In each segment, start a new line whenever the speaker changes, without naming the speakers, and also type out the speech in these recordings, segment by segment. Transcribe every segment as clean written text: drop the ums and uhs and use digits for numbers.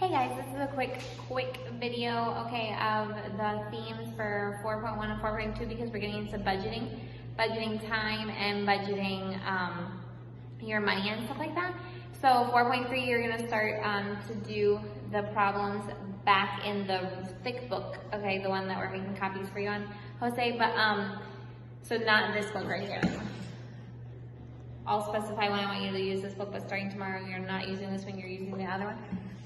Hey guys, this is a quick video, okay, of the themes for 4.1 and 4.2 because we're getting into budgeting time and budgeting your money and stuff like that. So 4.3, you're gonna start to do the problems back in the thick book, okay, the one that we're making copies for you on, Jose, but so not this book right here. I'll specify when I want you to use this book, but starting tomorrow, you're not using this one, you're using the other one.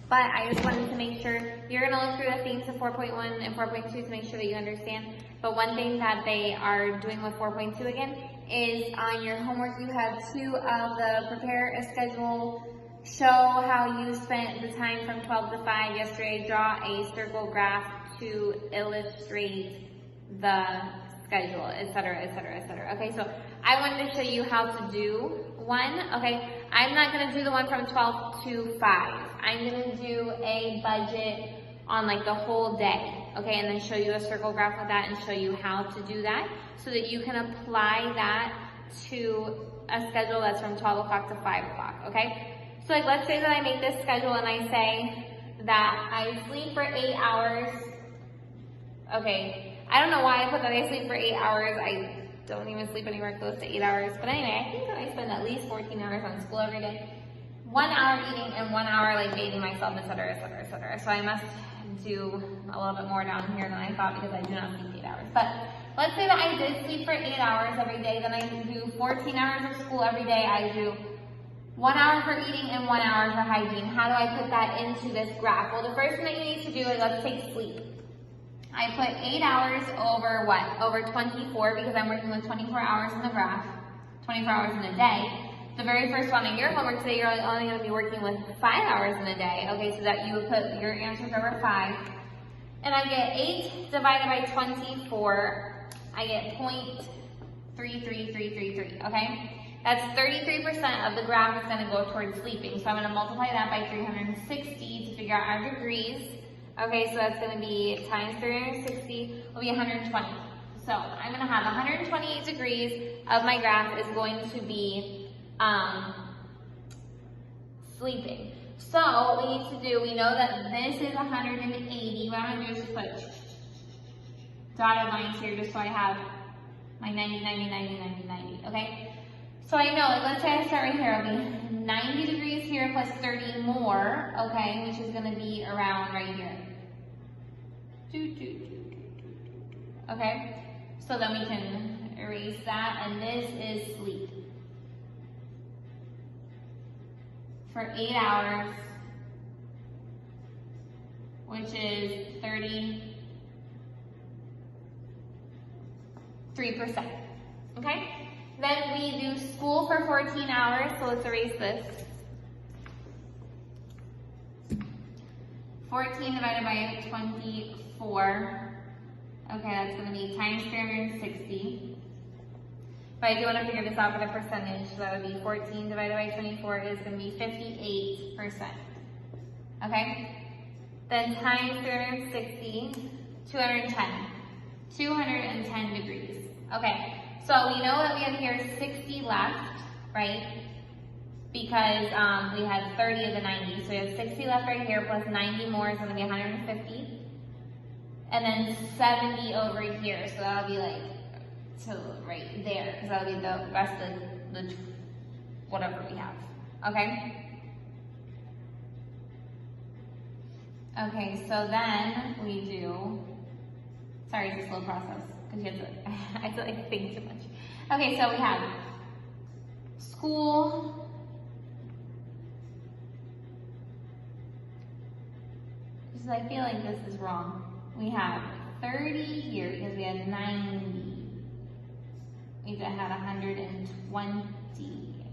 But I just wanted to make sure, you're going to look through the themes of 4.1 and 4.2 to make sure that you understand. But one thing that they are doing with 4.2 again is on your homework you have two of the prepare a schedule, show how you spent the time from 12 to 5 yesterday, draw a circle graph to illustrate the schedule, etc., etc., etc. Okay, so I wanted to show you how to do one. Okay, I'm not going to do the one from 12 to 5. I'm going to do a budget on like the whole day, okay, and then show you a circle graph with that and show you how to do that so that you can apply that to a schedule that's from 12 o'clock to 5 o'clock, okay? So like let's say that I make this schedule and I say that I sleep for 8 hours, okay, I don't know why I put that I sleep for 8 hours, I don't even sleep anywhere close to 8 hours, but anyway, I think that I spend at least 14 hours on school every day. 1 hour eating and 1 hour like bathing myself, etc., etc., etc. So I must do a little bit more down here than I thought because I do not sleep 8 hours. But let's say that I did sleep for 8 hours every day, then I do 14 hours of school every day. I do 1 hour for eating and 1 hour for hygiene. How do I put that into this graph? Well, the first thing that you need to do is let's take sleep. I put 8 hours over what? Over 24 because I'm working with 24 hours in the graph, 24 hours in a day. The very first one in your homework today, you're only going to be working with 5 hours in a day. Okay, so that you would put your answers over 5. And I get 8 divided by 24. I get 0.33333, okay? That's 33% of the graph is going to go towards sleeping. So I'm going to multiply that by 360 to figure out our degrees. Okay, so that's going to be times 360 will be 120. So I'm going to have 128 degrees of my graph is going to be sleeping. So what we need to do, we know that this is 180. What I'm going to do is just put dotted lines here just so I have my 90, 90, 90, 90, 90, okay? So I know, like let's say I start right here, it'll be 90 degrees here plus 30 more, okay, which is going to be around right here. Okay, so then we can erase that, and this is sleep. For 8 hours, which is 33%. Okay? Then we do school for 14 hours, so let's erase this. 14 divided by 24. Okay, that's going to be times 360. But I do want to figure this out for the percentage, so that would be 14 divided by 24 is going to be 58%. Okay? Then times 360, 210. 210 degrees. Okay, so we know that we have here 60 left, right? Because we had 30 of the 90, so we have 60 left right here, plus 90 more is going to be 150. And then 70 over here, so that'll be like, to right there, because that'll be the rest of the whatever we have, okay? Okay, so then we do, sorry, it's a slow process, because you have to, I feel like think too much. Okay, so we have school, because I feel like this is wrong. We have 30 here, because we had 90. We had 120.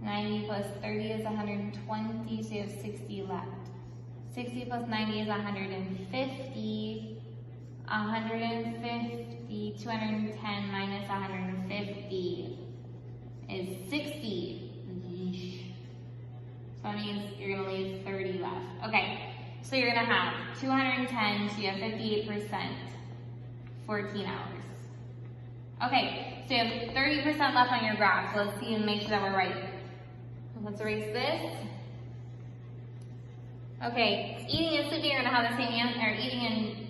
90 plus 30 is 120, so you have 60 left. 60 plus 90 is 150. 150, 210 minus 150 is 60. So that means you're going to leave 30 left. Okay, so you're going to have 210, so you have 58%, 14 hours. Okay, so you have 30% left on your graph, so let's see and make sure that we're right. Let's erase this. Okay, eating and sleeping are gonna have the same answer, or eating and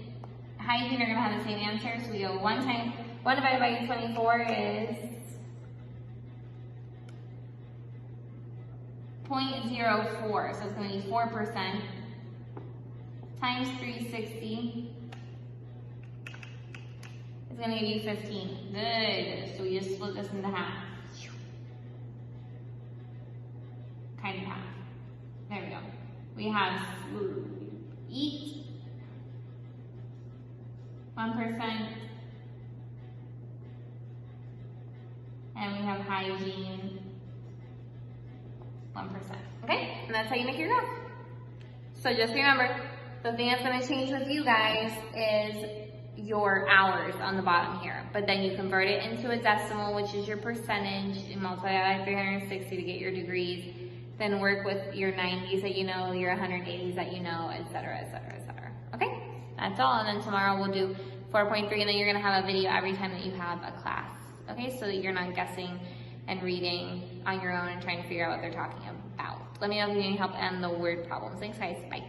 hygiene are gonna have the same answer. So we go 1 divided by 24 is 0.04, so it's gonna be 4%, times 360 is gonna give you 15. Good, so we just split this into half. Kind of half. There we go. We have eat, 1%, and we have hygiene, 1%. Okay? And that's how you make your graph. So just remember, the thing that's going to change with you guys is your hours on the bottom here. But then you convert it into a decimal, which is your percentage, and multiply that by 360 to get your degrees. Then work with your 90s that you know, your 180s that you know, etc., etc., etc. Okay? That's all. And then tomorrow we'll do 4.3, and then you're going to have a video every time that you have a class. Okay? So that you're not guessing and reading on your own and trying to figure out what they're talking about. Let me know if you need any help and the word problems. Thanks, guys. Bye.